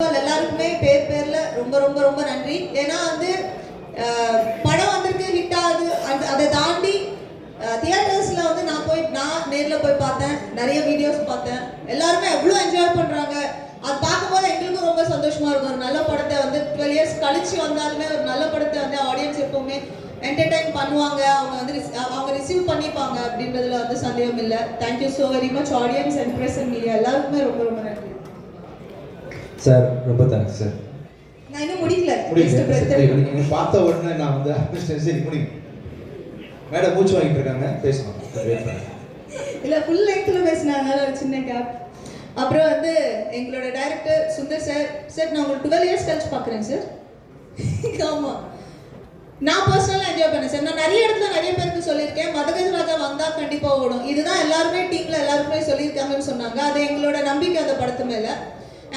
எல்லாருக்குமே பேர் பேர்ல ரொம்ப ரொம்ப ரொம்ப நன்றி. ஏன்னா வந்து படம் வந்திருக்கு, ஹிட் ஆகுது. அதை தாண்டி தியேட்டர்ஸ்ல வந்து நான் நேரில் போய் பார்த்தேன், நிறைய வீடியோஸ் பார்த்தேன். எல்லாருமே எவ்வளோ என்ஜாய் பண்றாங்க. அது பார்க்கும்போது எங்களுக்கும் ரொம்ப சந்தோஷமா இருக்கும். ஒரு நல்ல படத்தை வந்து 12 இயர்ஸ் கழிச்சு வந்தாலுமே ஒரு நல்ல படத்தை வந்து ஆடியன்ஸ் எப்பவுமே என்டர்டைன் பண்ணுவாங்க, அவங்க ரிசீவ் பண்ணிப்பாங்க அப்படின்றதுல வந்து சந்தேகம் இல்லை. Thank you so very much audience and press and media எல்லாருக்குமே ரொம்ப ரொம்ப நன்றி சார். ரொம்ப தேங்க்ஸ் சார். நான் இன்னும் முடிக்கல. நீங்க பார்த்த உடனே நான் வந்து சரி முடியும் மேடம் மூச்சு வாங்கிட்டு இருக்காங்க, பேசணும். இல்ல ஃபுல் லெங்க்ல பேசினாங்க, ஒரு சின்ன கேப். அப்புறம் வந்து எங்களோட டைரக்டர் சுந்தர் சார் நான் உங்களுக்கு 12 இயர்ஸ் கழிச்சு பார்க்குறேன் சார். ஆமா, நான் பர்சனலாக என்ஜாய் பண்ணேன் சார். நான் நிறைய இடத்துல நிறைய பேருக்கு சொல்லியிருக்கேன், மதகஜ ராஜா வந்தால் கண்டிப்பாக ஓடும். இதுதான் எல்லாருமே டீமில் எல்லாருமே சொல்லியிருக்காங்கன்னு சொன்னாங்க. அது எங்களோட நம்பிக்கை அந்த படத்து மேலே.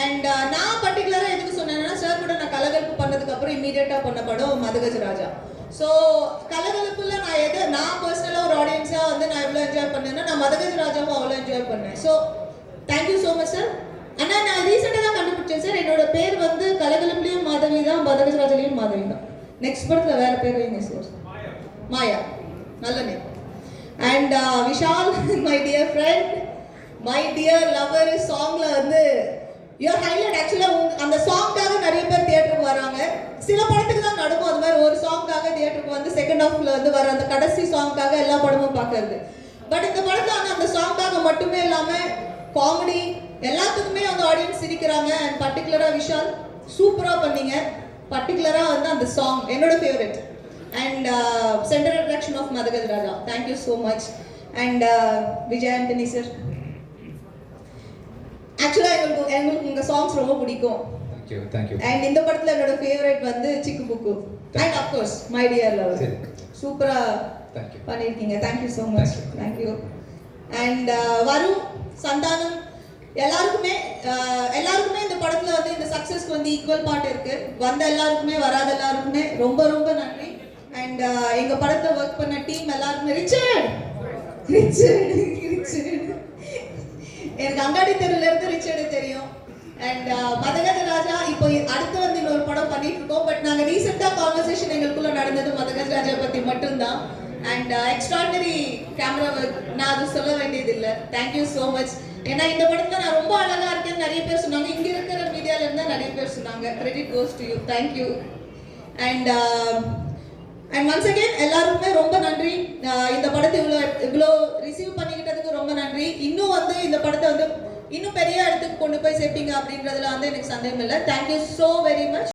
அண்ட் நான் பர்டிகுலராக எதுக்கு சொன்னேன்னா, சார் கூட நான் கலகலப்பு பண்ணதுக்கு அப்புறம் இமீடியட்டாக பண்ண படம் மதகஜ ராஜா. ஸோ கலகலப்புல நான் பர்சனலாக ஒரு ஆடியன்ஸாக வந்து நான் எவ்வளோ என்ஜாய் பண்ணேன்னா, நான் மதகஜ ராஜாவும் அவ்வளோ என்ஜாய் பண்ணேன். So thank you so much sir. ஆனால் நான் ரீசெண்டாக தான் கண்டுபிடிச்சேன் சார், என்னோட பேர் வந்து கலகலப்புலையும் மாதவி தான், மதகஜ ராஜாலையும் மாதவி தான். நெக்ஸ்ட் படத்தில் வேற பேர் வைங்க சார். மாயா, நல்ல name. And Vishal, my dear friend, my dear lover, சாங்ல வந்து யுவர் ஹைலைட். ஆக்சுவலாக அந்த சாங்காக நிறைய பேர் தியேட்டருக்கு வராங்க. சில படத்துக்கு தான் நடக்கும் அது மாதிரி. ஒரு சாங்காக தியேட்டருக்கு வந்து செகண்ட் ஹாஃப்ல வந்து வர அந்த கடைசி சாங்காக எல்லா படமும் பார்க்கறது. பட் இந்த படத்தில் வந்து அந்த சாங்காக மட்டுமே இல்லாமல் காமெடி எல்லாத்துக்குமே வந்து ஆடியன்ஸ் சிரிக்கிறாங்க. அண்ட் பர்டிகுலராக விஷால் சூப்பராக பண்ணீங்க. பர்டிகுலராக வந்து அந்த சாங் என்னோட favourite. And centre attraction of Madhagaja Raja. Thank you so much. And Vijay Antony sir, ஆக்சுவலாக எங்களுக்கு உங்கள் சாங்ஸ் ரொம்ப பிடிக்கும். அண்ட் இந்த படத்தில் என்னோட ஃபேவரட் வந்து Chikku Bukku. And of course my dear lover. சூப்பராக பண்ணியிருக்கீங்க. Thank you so much. Thank you. And Varun, Santhanam, எல்லாருக்குமே இந்த படத்துல வந்து இந்த சக்சஸ்க்கு வந்து ஈக்குவல் பார்ட் இருக்கு. வந்த எல்லாருக்குமே வராத எல்லாருக்குமே ரொம்ப ரொம்ப நன்றி. அண்ட் எங்க படத்தை ஒர்க் பண்ண டீம் எல்லாருக்குமே ரிச்சர்ட் எனக்கு அங்காடி தெருல இருந்து ரிச்சர்டு தெரியும். அண்ட் மதகஜ ராஜா இப்போ அடுத்து வந்து இன்னொரு படம் பண்ணிட்டு இருக்கோம். பட் நாங்கள் ரீசெண்டாக கான்வர்சேஷன் எங்களுக்குள்ள நடந்தது மதகஜ ராஜா பற்றி மட்டும்தான். அண்ட் எக்ஸ்ட்ராடனரி கேமரா ஒர்க், நான் அது சொல்ல வேண்டியது இல்லை. Thank you so much. ஏன்னா இந்த படத்தில் நான் ரொம்ப அழகா இருக்கேன்னு நிறைய பேர் சொன்னாங்க. இங்க இருக்கிற மீடியால இருந்தா நிறைய பேர் சொன்னாங்க. Credit goes to you. Thank you. And once again எல்லாருக்குமே ரொம்ப நன்றி. இந்த படத்தை இவ்வளோ ரிசீவ் பண்ணிக்கிட்டதுக்கு ரொம்ப நன்றி. இன்னும் வந்து இந்த படத்தை வந்து இன்னும் பெரிய இடத்துக்கு கொண்டு போய் சேர்ப்பீங்க அப்படின்றதுல வந்து எனக்கு சந்தேகம் இல்லை. Thank you so very much.